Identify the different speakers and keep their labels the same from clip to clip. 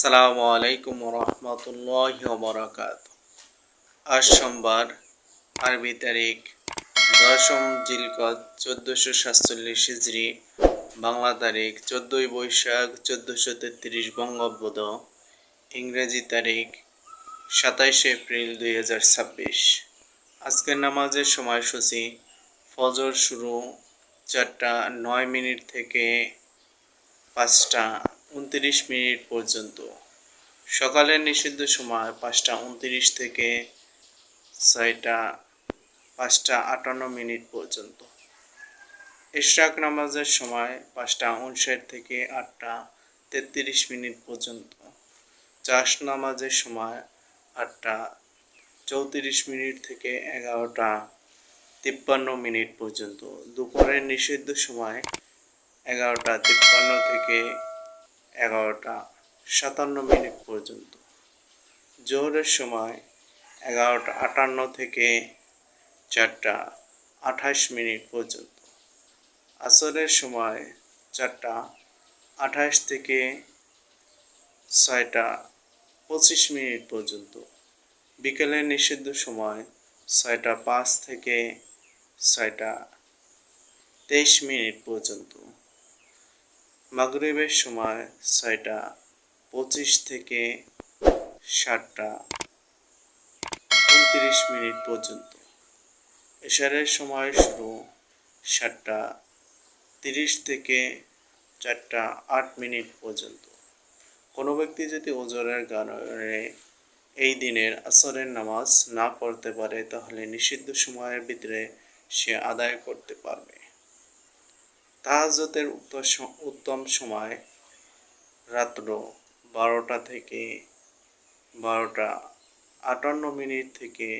Speaker 1: আসসালামু আলাইকুম রহমতুল্লাহি ওয়া বারাকাতুহু। আজ সোমবার, আরবি তারিখ 10ম জিলকদ 1447 হিজরি, বাংলা তারিখ 14ই বৈশাখ 1433 বঙ্গাব্দ, ইংরেজি তারিখ 27 এপ্রিল 2026। আজকের নামাজের সময়সূচি: ফজর শুরু 4:09 থেকে 5:29 পর্যন্ত। সকালের নিষিদ্ধ সময় 5:29 থেকে 5:58 পর্যন্ত। ইশরাক নামাজের সময় 5:59 থেকে 8:33 পর্যন্ত। চাষ নামাজের সময় 8:34 থেকে 11:53 পর্যন্ত। দুপুরের নিষিদ্ধ সময় 11:53 থেকে 11:57 পর্যন্ত। জোহরের সময় 11:58 থেকে 4:28 পর্যন্ত। আসরের সময় 4:28 থেকে 6:25 পর্যন্ত। বিকেলের নিষিদ্ধ সময় 6:05 থেকে 6:23 পর্যন্ত। মাগরিবের সময় 6:25 থেকে 7:29 পর্যন্ত। এশারের সময় শুরু 7:30 থেকে 4:08 পর্যন্ত। কোনো ব্যক্তি যদি ওজরের কারণে এই দিনের আসরের নামাজ না পড়তে পারে, তাহলে নিষিদ্ধ সময়ের ভিতরে সে আদায় করতে পারবে। তাহাজ্জুদের উত্তম সময় রাত্র 12টা থেকে 12:58 থেকে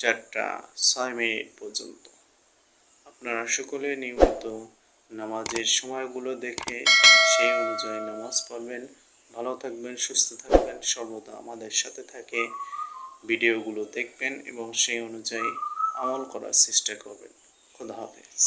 Speaker 1: 4:06 পর্যন্ত। আপনারা সকলে নিয়মিত নামাজের সময়গুলো দেখে সেই অনুযায়ী নামাজ পড়বেন। ভালো থাকবেন, সুস্থ থাকবেন, সর্বদা আমাদের সাথে থাকে ভিডিওগুলো দেখবেন এবং সেই অনুযায়ী আমল করার চেষ্টা করবেন। খোদা হাফেজ।